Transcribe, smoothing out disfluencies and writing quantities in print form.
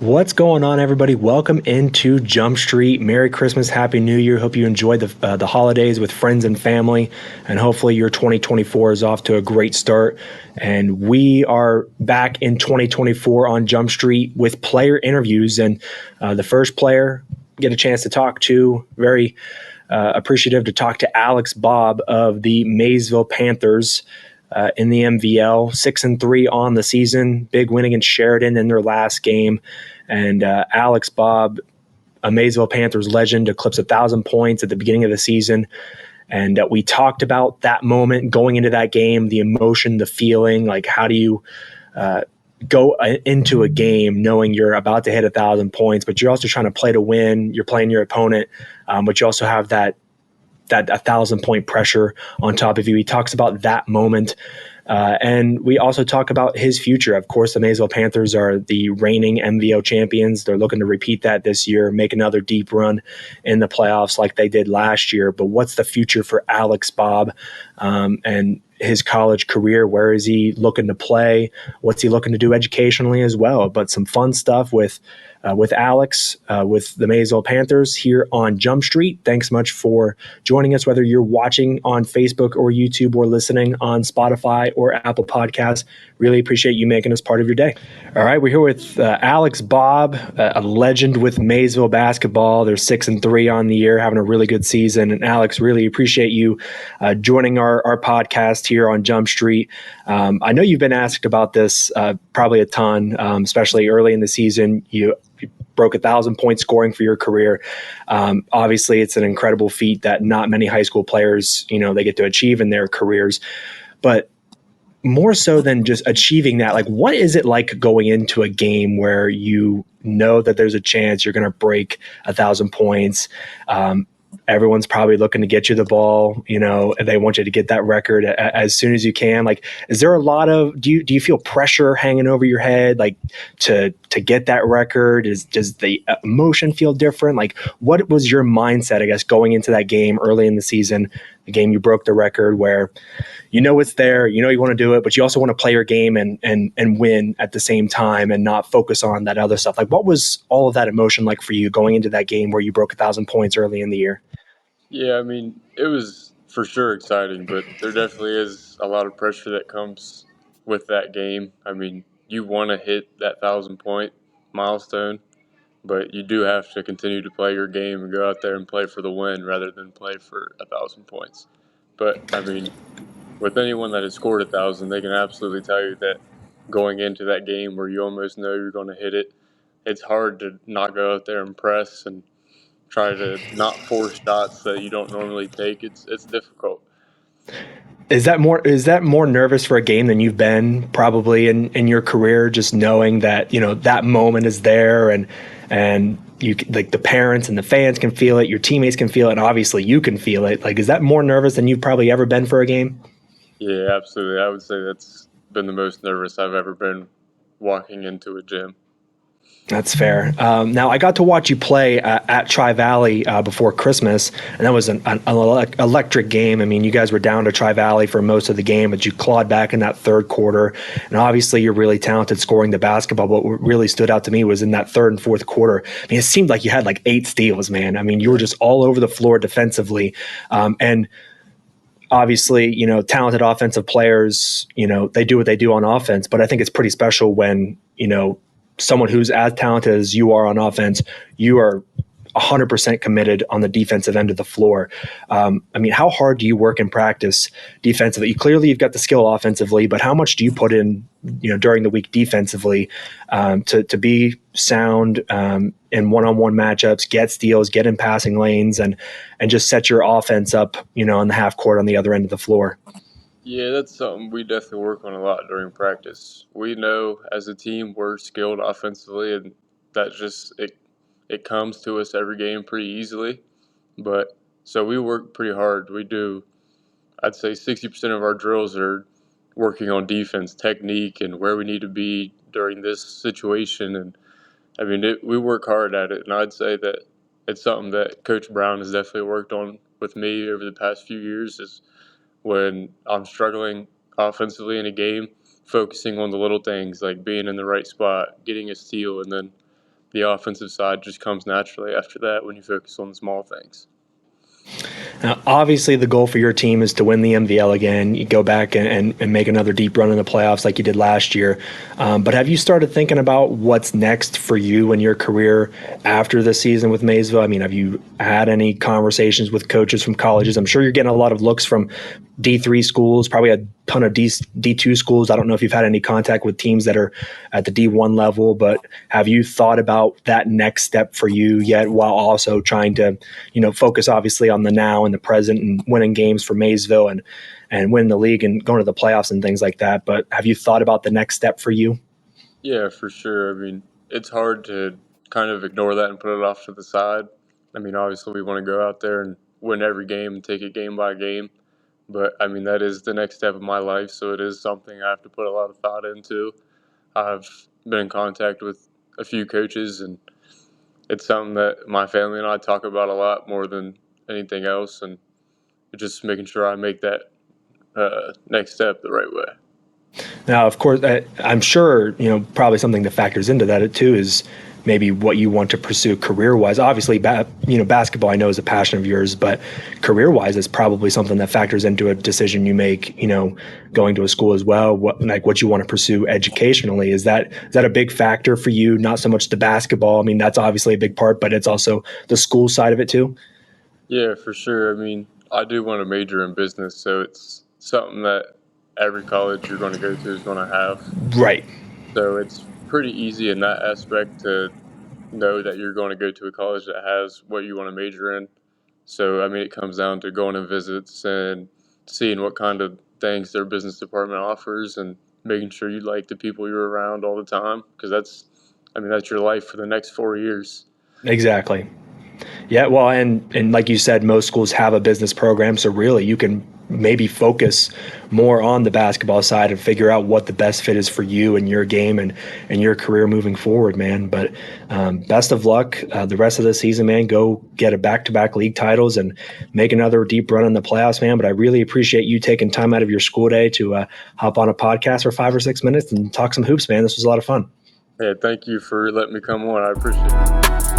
What's going on, everybody? Welcome into Jump Street. Merry Christmas, Happy New Year. Hope you enjoyed the holidays with friends and family, and hopefully your 2024 is off to a great start. And we are back in 2024 on Jump Street with player interviews, and the first player get a chance to talk to, very appreciative to talk to Alex Bobb of the Maysville Panthers. In the MVL, 6-3 on the season, big win against Sheridan in their last game. And Alex Bobb, a Maysville Panthers legend, eclipsed 1,000 points at the beginning of the season. And we talked about that moment going into that game, the emotion, the feeling, like how do you go into a game knowing you're about to hit 1,000 points, but you're also trying to play to win. You're playing your opponent, but you also have that 1,000-point pressure on top of you. He talks about that moment. And we also talk about his future. Of course, the Maysville Panthers are the reigning MVO champions. They're looking to repeat that this year, make another deep run in the playoffs like they did last year. But what's the future for Alex Bobb and his college career? Where is he looking to play? What's he looking to do educationally as well? But some fun stuff with Alex, with the Maysville Panthers here on Jump Street. Thanks much for joining us, whether you're watching on Facebook or YouTube or listening on Spotify or Apple Podcasts. Really appreciate you making us part of your day. All right, we're here with Alex Bobb, a legend with Maysville basketball. They're 6-3 on the year, having a really good season. And Alex, really appreciate you joining our podcast here on Jump Street. I know you've been asked about this probably a ton, especially early in the season. You broke 1,000 points scoring for your career. Obviously, it's an incredible feat that not many high school players, they get to achieve in their careers. But more so than just achieving that, like, what is it like going into a game where you know that there's a chance you're going to break 1,000 points? Everyone's probably looking to get you the ball, and they want you to get that record as soon as you can. Like, is there a lot of, do you feel pressure hanging over your head, like to get that record? Does the emotion feel different? Like, what was your mindset, I guess, going into that game early in the season, the game you broke the record, where it's there, you want to do it, but you also want to play your game and win at the same time and not focus on that other stuff? Like, what was all of that emotion like for you going into that game where you broke 1,000 points early in the year? Yeah, it was for sure exciting, but there definitely is a lot of pressure that comes with that game. You want to hit that 1,000-point milestone, but you do have to continue to play your game and go out there and play for the win rather than play for 1,000 points. But, with anyone that has scored 1,000, they can absolutely tell you that going into that game where you almost know you're going to hit it, it's hard to not go out there and press and try to not force shots that you don't normally take. It's difficult. Is that more nervous for a game than you've been probably in your career, just knowing that, that moment is there and you, like, the parents and the fans can feel it, your teammates can feel it, and obviously you can feel it. Like, is that more nervous than you've probably ever been for a game? Yeah, absolutely. I would say that's been the most nervous I've ever been walking into a gym. That's fair. Now, I got to watch you play at Tri-Valley before Christmas, and that was an electric game. You guys were down to Tri-Valley for most of the game, but you clawed back in that third quarter. And obviously, you're really talented scoring the basketball, but what really stood out to me was in that third and fourth quarter. It seemed like you had like 8 steals, man. You were just all over the floor defensively. And obviously, talented offensive players, they do what they do on offense, but I think it's pretty special when, someone who's as talented as you are on offense, you are 100% committed on the defensive end of the floor. How hard do you work in practice defensively? You've got the skill offensively, but how much do you put in, during the week defensively to be sound in one-on-one matchups, get steals, get in passing lanes, and just set your offense up, on the half court on the other end of the floor? Yeah, that's something we definitely work on a lot during practice. We know as a team we're skilled offensively, and that just it comes to us every game pretty easily. But so we work pretty hard. We do, I'd say 60% of our drills are working on defense, technique, and where we need to be during this situation. And we work hard at it, and I'd say that it's something that Coach Brown has definitely worked on with me over the past few years. Is when I'm struggling offensively in a game, focusing on the little things like being in the right spot, getting a steal, and then the offensive side just comes naturally after that when you focus on the small things. Now, obviously, the goal for your team is to win the MVL again. You go back and make another deep run in the playoffs like you did last year. But have you started thinking about what's next for you in your career after the season with Maysville? I mean, have you had any conversations with coaches from colleges? I'm sure you're getting a lot of looks from D3 schools, probably a ton of D2 schools. I don't know if you've had any contact with teams that are at the D1 level, but have you thought about that next step for you yet, while also trying to, focus obviously on the now and the present and winning games for Maysville and win the league and going to the playoffs and things like that. But have you thought about the next step for you? Yeah, for sure. I mean, it's hard to kind of ignore that and put it off to the side. I mean, obviously, we want to go out there and win every game and take it game by game. But, I mean, that is the next step of my life, so it is something I have to put a lot of thought into. I've been in contact with a few coaches, and it's something that my family and I talk about a lot more than anything else, and just making sure I make that next step the right way. Now, of course, I'm sure, probably something that factors into that too is maybe what you want to pursue career-wise. Obviously, basketball I know is a passion of yours, but career-wise is probably something that factors into a decision you make, going to a school as well, what you want to pursue educationally. Is that a big factor for you? Not so much the basketball. I mean, that's obviously a big part, but it's also the school side of it too? Yeah, for sure. I mean, I do want to major in business, so it's something that every college you're going to go to is going to have. Right. So it's pretty easy in that aspect to know that you're going to go to a college that has what you want to major in. So, I mean, it comes down to going to visits and seeing what kind of things their business department offers and making sure you like the people you're around all the time, because that's your life for the next 4 years. Exactly. Yeah, well, and like you said, most schools have a business program, so really you can maybe focus more on the basketball side and figure out what the best fit is for you and your game and your career moving forward, man. But best of luck the rest of the season, man. Go get a back-to-back league titles and make another deep run in the playoffs, man. But I really appreciate you taking time out of your school day to hop on a podcast for 5 or 6 minutes and talk some hoops, man. This was a lot of fun. Yeah, thank you for letting me come on. I appreciate it.